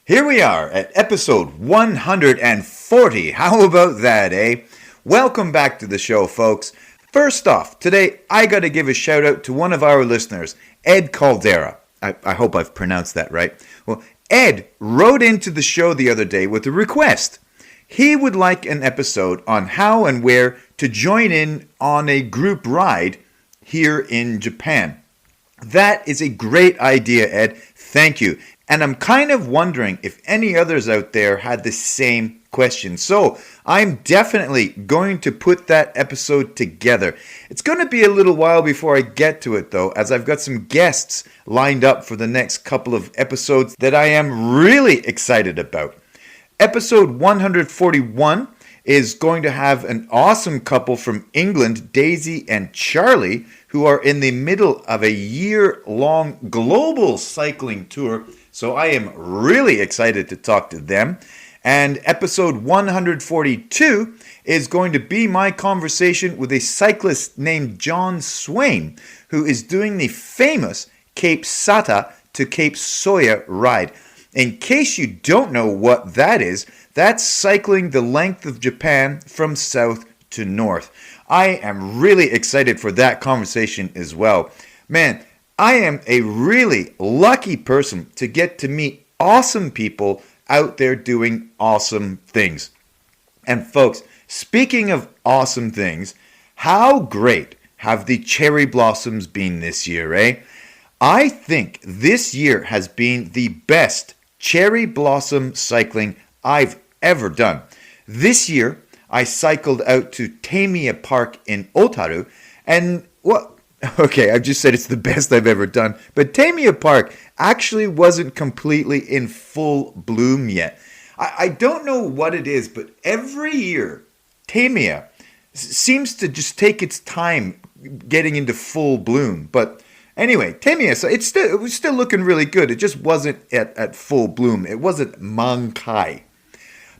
Here we are at episode 140. How about that, eh? Welcome back to the show, folks. First off, today I got to give a shout out to one of our listeners, Ed Caldera. I hope I've pronounced that right. Well, Ed wrote into the show the other day with a request. He would like an episode on how and where to join in on a group ride here in Japan. That is a great idea, Ed. Thank you. And I'm kind of wondering if any others out there had the same question. So I'm definitely going to put that episode together. It's going to be a little while before I get to it, though, as I've got some guests lined up for the next couple of episodes that I am really excited about. Episode 141 is going to have an awesome couple from England, Daisy and Charlie, who are in the middle of a year-long global cycling tour. So I am really excited to talk to them. And episode 142 is going to be my conversation with a cyclist named John Swain, who is doing the famous Cape Sata to Cape Soya ride. In case you don't know what that is, that's cycling the length of Japan from south to north. I am really excited for that conversation as well. Man, I am a really lucky person to get to meet awesome people out there doing awesome things. And folks, speaking of awesome things, how great have the cherry blossoms been this year, eh? I think this year has been the best cherry blossom cycling I've ever done. This year, I cycled out to Tamiya Park in Otaru, and okay, I've just said it's the best I've ever done, but Tamiya Park actually wasn't completely in full bloom yet. I don't know what it is, but every year, Tamiya seems to just take its time getting into full bloom. But anyway, Tamiya, so it was still looking really good. It just wasn't at full bloom. It wasn't mankai.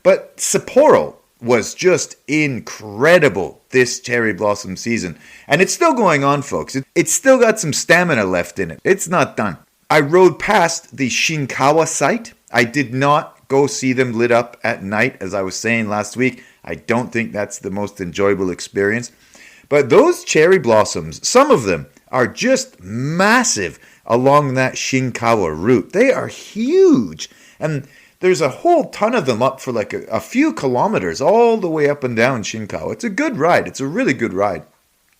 But Sapporo was just incredible this cherry blossom season. And it's still going on, folks. It's still got some stamina left in it. It's not done. I rode past the Shinkawa site. I did not go see them lit up at night, as I was saying last week. I don't think that's the most enjoyable experience. But those cherry blossoms, some of them are just massive along that Shinkawa route. They are huge. And there's a whole ton of them up for like a few kilometers all the way up and down Shinkawa. It's a good ride. It's a really good ride.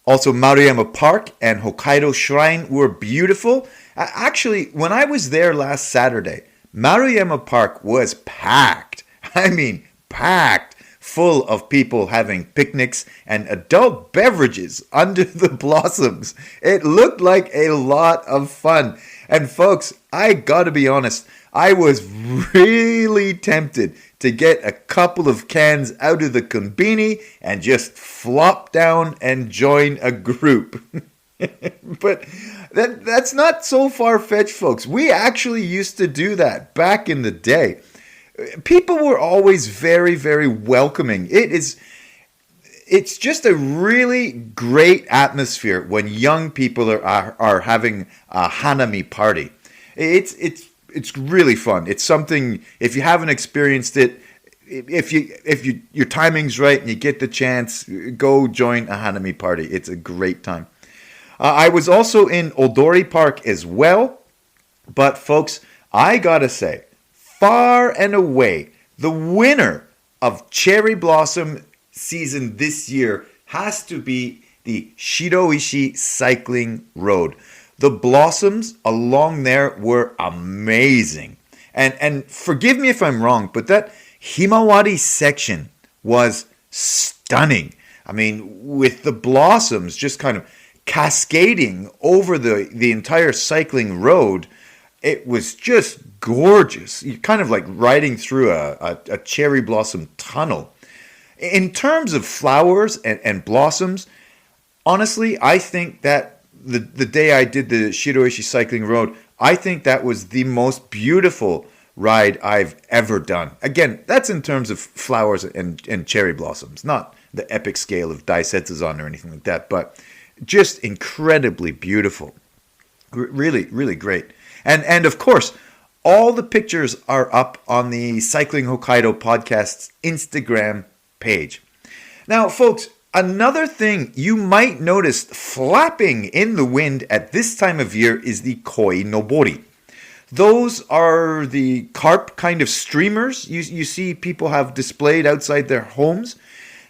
Also, Maruyama Park and Hokkaido Shrine were beautiful. Actually, when I was there last Saturday, Maruyama Park was packed. I mean, packed. Full of people having picnics and adult beverages under the blossoms. It looked like a lot of fun. And folks, I gotta be honest, I was really tempted to get a couple of cans out of the konbini and just flop down and join a group. But that's not so far-fetched, folks. We actually used to do that back in the day. People were always very, very welcoming. It's just a really great atmosphere when young people are having a hanami party. It's really fun. It's something, if you haven't experienced it, if your timing's right and you get the chance, go join a hanami party. It's a great time. I was also in Odori Park as well, but folks, I gotta say, far and away, the winner of cherry blossom season this year has to be the Shiroishi Cycling Road. The blossoms along there were amazing. And forgive me if I'm wrong, but that Himawari section was stunning. I mean, with the blossoms just kind of cascading over the entire cycling road, it was just gorgeous. You're kind of like riding through a cherry blossom tunnel. In terms of flowers and blossoms, honestly, I think that the day I did the Shiroishi Cycling Road, I think that was the most beautiful ride I've ever done. Again, that's in terms of flowers and cherry blossoms, not the epic scale of Daisetsuzan or anything like that, but just incredibly beautiful. Really, really great. And of course, All the pictures are up on the Cycling Hokkaido podcast's Instagram page. Now, folks, another thing you might notice flapping in the wind at this time of year is the koi nobori. Those are the carp kind of streamers you see people have displayed outside their homes.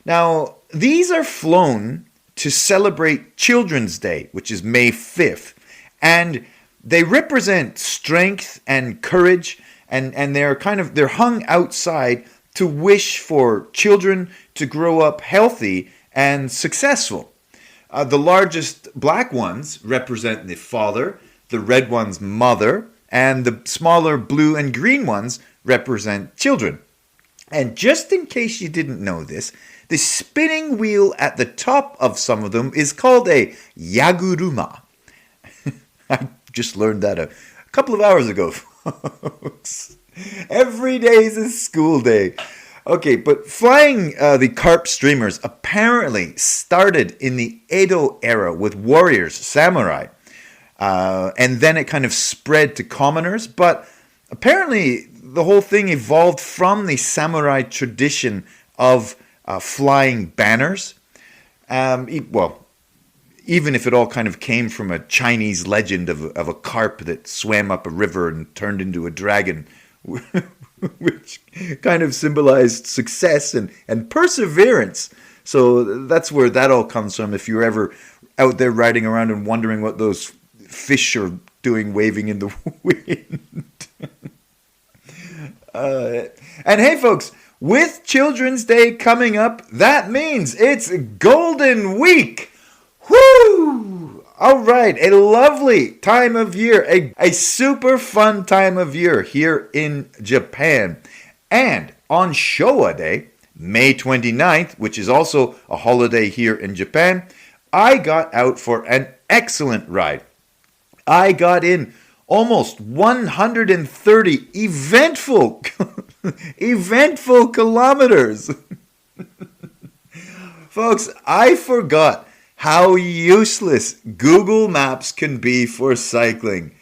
Now, these are flown to celebrate Children's Day, which is May 5th. And they represent strength and courage, and they're hung outside to wish for children to grow up healthy and successful. The largest black ones represent the father, the red ones mother, and the smaller blue and green ones represent children. And just in case you didn't know this, the spinning wheel at the top of some of them is called a yaguruma. I just learned that a couple of hours ago, folks. Every day is a school day. Okay, but flying the carp streamers apparently started in the Edo era with warriors, samurai. And then it kind of spread to commoners. But apparently the whole thing evolved from the samurai tradition of flying banners. Even if it all kind of came from a Chinese legend of a carp that swam up a river and turned into a dragon, which kind of symbolized success and perseverance. So that's where that all comes from. If you're ever out there riding around and wondering what those fish are doing waving in the wind. And hey, folks, with Children's Day coming up, that means it's Golden Week. Woo! All right, a lovely time of year, a super fun time of year here in Japan. And on Showa Day, May 29th, which is also a holiday here in Japan, I got out for an excellent ride. I got in almost 130 eventful kilometers. Folks, I forgot how useless Google Maps can be for cycling.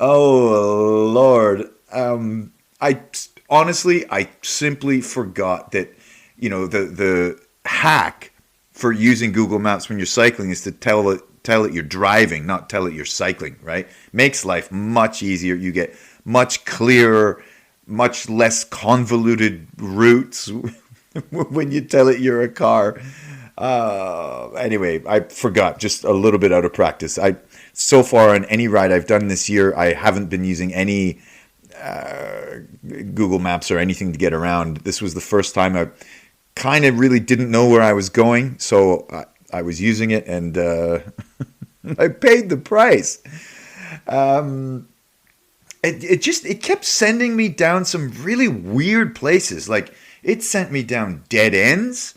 Oh, Lord. I simply forgot that, the hack for using Google Maps when you're cycling is to tell it you're driving, not tell it you're cycling, right? Makes life much easier. You get much clearer, much less convoluted routes when you tell it you're a car. Anyway, I forgot, just a little bit out of practice. So far on any ride I've done this year, I haven't been using any Google Maps or anything to get around. This was the first time I kind of really didn't know where I was going, so I was using it, and I paid the price. It kept sending me down some really weird places. Like, it sent me down dead ends.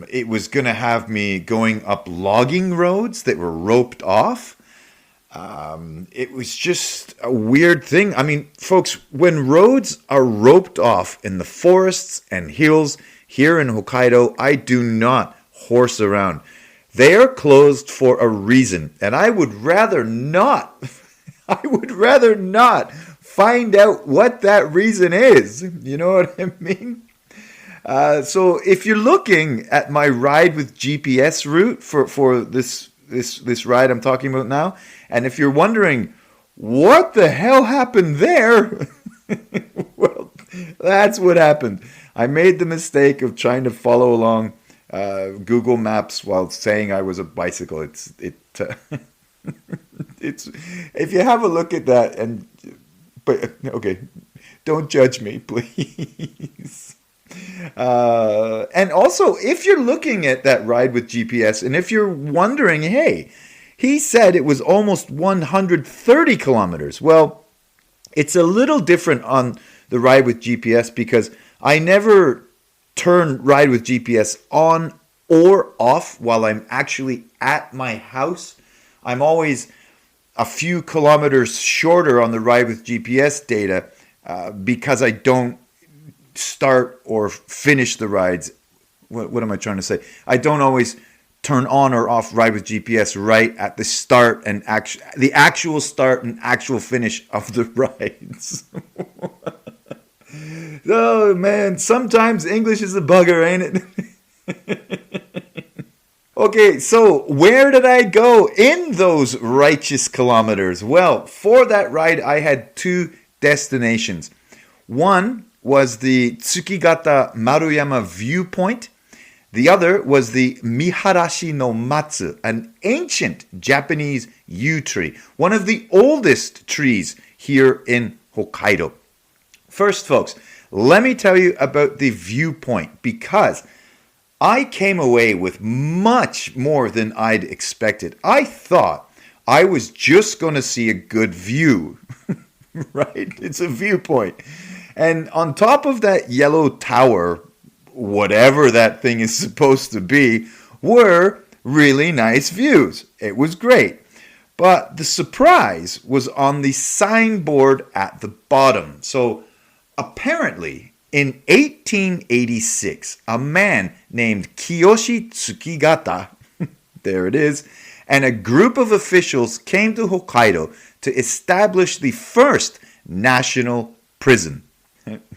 It was going to have me going up logging roads that were roped off. It was just a weird thing. I mean, folks, when roads are roped off in the forests and hills here in Hokkaido, I do not horse around. They are closed for a reason, and I would rather not. I would rather not find out what that reason is. You know what I mean? So if you're looking at my ride with GPS route for this ride I'm talking about now, and if you're wondering what the hell happened there, well, that's what happened. I made the mistake of trying to follow along Google Maps while saying I was a bicycle. It's if you have a look at that, but okay, don't judge me, please. And also, if you're looking at that ride with GPS, and if you're wondering, hey, he said it was almost 130 kilometers. Well, it's a little different on the ride with GPS because I never turn ride with GPS on or off while I'm actually at my house. I'm always a few kilometers shorter on the ride with GPS data because I don't start or finish the rides. What am I trying to say? I don't always turn on or off Ride with GPS right at the start and the actual start and actual finish of the rides. Oh man, sometimes English is a bugger, ain't it? Okay, so where did I go in those righteous kilometers? Well, for that ride, I had two destinations. One was the Tsukigata Maruyama viewpoint. The other was the Miharashi no Matsu, an ancient Japanese yew tree, one of the oldest trees here in Hokkaido. First, folks, let me tell you about the viewpoint because I came away with much more than I'd expected. I thought I was just going to see a good view, right? It's a viewpoint. And on top of that yellow tower, whatever that thing is supposed to be, were really nice views. It was great. But the surprise was on the signboard at the bottom. So apparently, in 1886, a man named Kiyoshi Tsukigata, there it is, and a group of officials came to Hokkaido to establish the first national prison.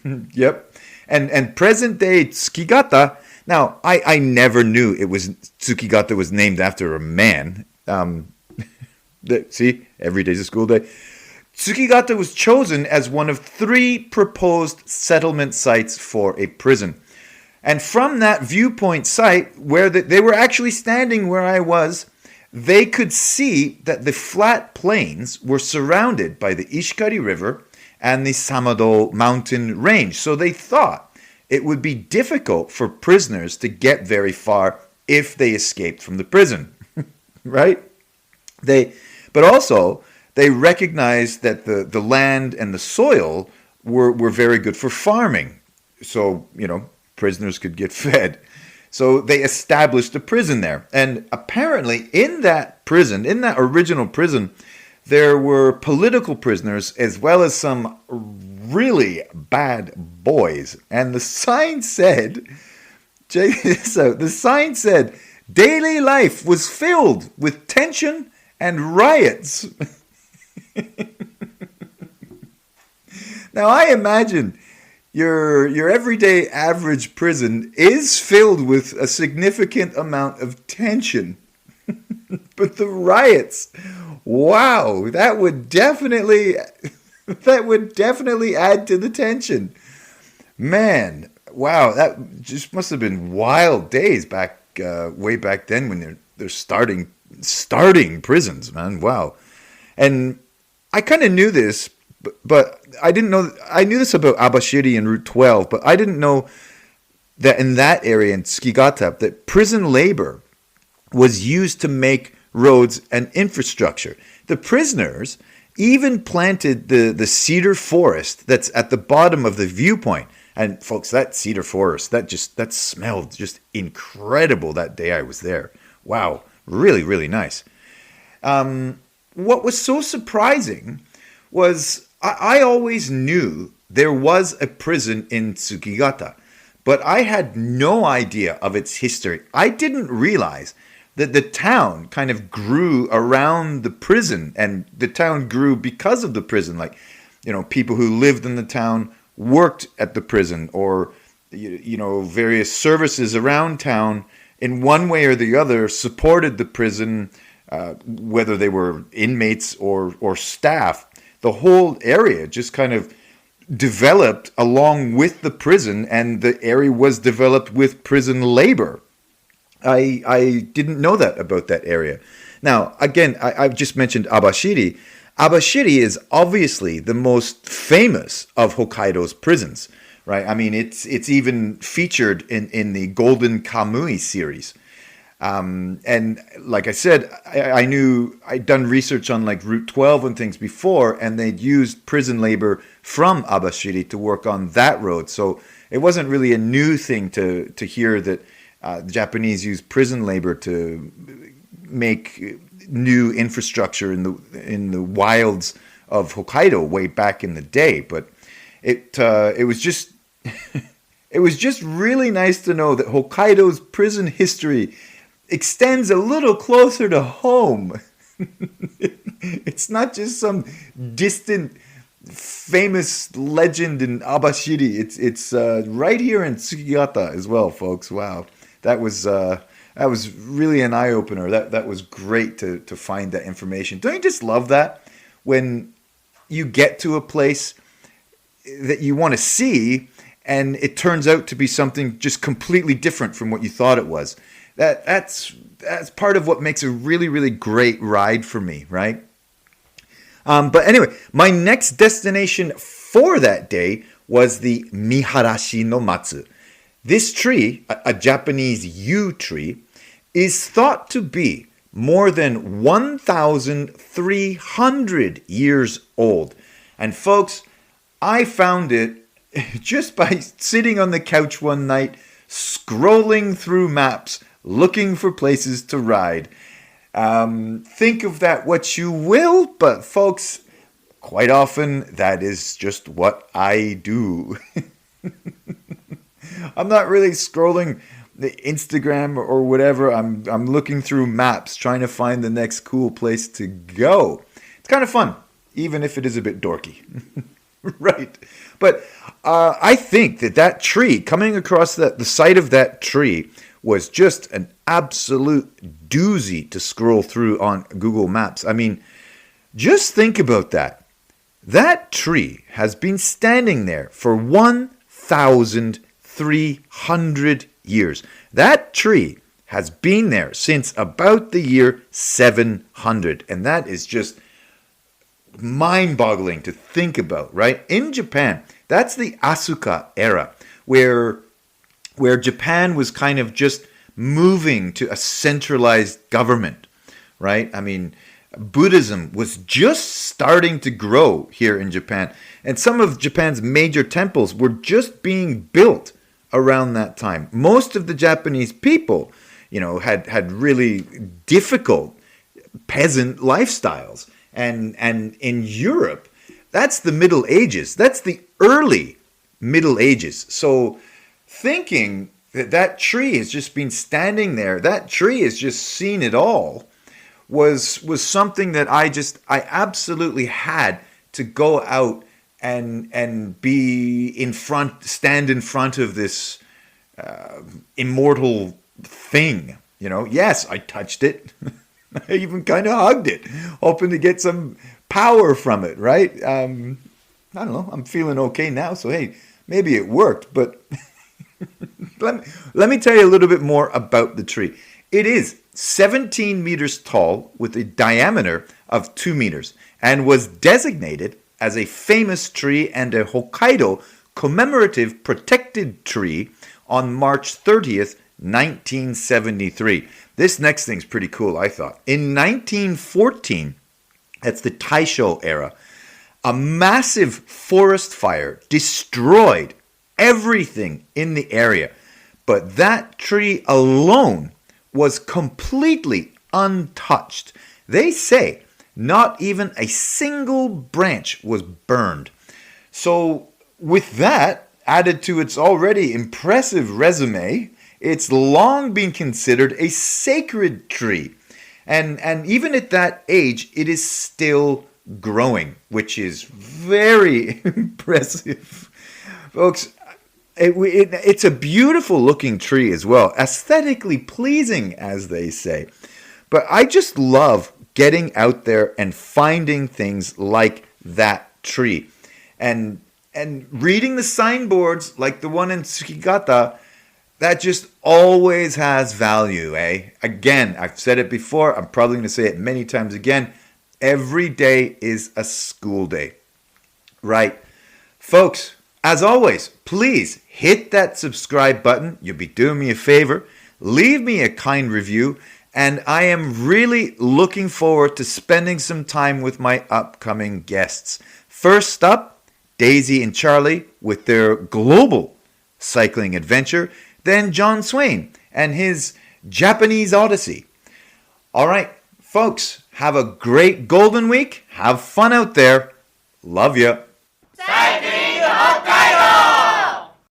Yep. And present-day Tsukigata, now, I never knew Tsukigata was named after a man. See, every day's a school day. Tsukigata was chosen as one of 3 proposed settlement sites for a prison. And from that viewpoint site, where they were actually standing where I was, they could see that the flat plains were surrounded by the Ishikari River and the Samado mountain range. So they thought it would be difficult for prisoners to get very far if they escaped from the prison, right? But also, they recognized that the land and the soil were very good for farming. So, prisoners could get fed. So they established a prison there. And apparently in that prison, in that original prison, there were political prisoners as well as some really bad boys. And the sign said, check this out, the sign said, daily life was filled with tension and riots. Now I imagine your everyday average prison is filled with a significant amount of tension. But the riots, wow, that would definitely add to the tension. Man, wow, that just must have been wild days back way back then when they're starting prisons, man. Wow. And I kind of knew this, but I didn't know. I knew this about Abashiri and Route 12, but I didn't know that in that area in Tsukigata, that prison labor was used to make roads and infrastructure. The prisoners even planted the cedar forest that's at the bottom of the viewpoint. And folks, that cedar forest, that smelled just incredible that day I was there. Wow, really, really nice. What was so surprising was I always knew there was a prison in Tsukigata, but I had no idea of its history. I didn't realize that the town kind of grew around the prison, and the town grew because of the prison. Like, people who lived in the town worked at the prison, or, various services around town in one way or the other supported the prison, whether they were inmates or staff. The whole area just kind of developed along with the prison, and the area was developed with prison labor. I didn't know that about that area. Now, again, I've just mentioned Abashiri. Abashiri is obviously the most famous of Hokkaido's prisons, right? I mean, it's even featured in the Golden Kamui series. And like I said, I knew I'd done research on like Route 12 and things before, and they'd used prison labor from Abashiri to work on that road. So it wasn't really a new thing to hear that the Japanese used prison labor to make new infrastructure in the wilds of Hokkaido way back in the day. But it was just it was just really nice to know that Hokkaido's prison history extends a little closer to home. It's not just some distant famous legend in Abashiri. It's right here in Tsukigata as well, folks. Wow, that was really an eye opener. That was great to find that information. Don't you just love that when you get to a place that you want to see and it turns out to be something just completely different from what you thought it was? That's part of what makes a really, really great ride for me, right? But anyway, my next destination for that day was the Miharashi no Matsu. This tree, a Japanese yew tree, is thought to be more than 1,300 years old. And folks, I found it just by sitting on the couch one night, scrolling through maps, looking for places to ride. Think of that what you will, but folks, quite often that is just what I do. I'm not really scrolling the Instagram or whatever. I'm looking through maps, trying to find the next cool place to go. It's kind of fun, even if it is a bit dorky. Right. But I think that tree, coming across the site of that tree, was just an absolute doozy to scroll through on Google Maps. I mean, just think about that. That tree has been standing there for 1,300 years. That tree has been there since about the year 700. And that is just mind-boggling to think about, right? In Japan, that's the Asuka era, where Japan was kind of just moving to a centralized government, right? I mean, Buddhism was just starting to grow here in Japan, and some of Japan's major temples were just being built around that time. Most of the Japanese people, had really difficult peasant lifestyles, and in Europe, that's the Middle Ages. That's the early Middle Ages. So thinking that tree has just been standing there, that tree has just seen it all, was something that I absolutely had to go out and stand in front of this immortal thing. Yes, I touched it. I even kind of hugged it, hoping to get some power from it, right? I don't know. I'm feeling okay now, so hey, maybe it worked, but let me tell you a little bit more about the tree. It is 17 meters tall with a diameter of 2 meters and was designated as a famous tree and a Hokkaido commemorative protected tree on March 30th, 1973. This next thing's pretty cool, I thought. In 1914, that's the Taisho era, a massive forest fire destroyed everything in the area. But that tree alone was completely untouched. They say not even a single branch was burned. So with that added to its already impressive resume, it's long been considered a sacred tree. And even at that age, it is still growing, which is very impressive. Folks, it's a beautiful looking tree as well, aesthetically pleasing, as they say. But I just love getting out there and finding things like that tree. And reading the signboards like the one in Tsukigata, that just always has value, eh? Again, I've said it before, I'm probably going to say it many times again. Every day is a school day. Right. Folks, as always, please hit that subscribe button. You'll be doing me a favor. Leave me a kind review. And I am really looking forward to spending some time with my upcoming guests. First up, Daisy and Charlie with their global cycling adventure. Then John Swain and his Japanese Odyssey. All right, folks, have a great Golden Week. Have fun out there. Love ya.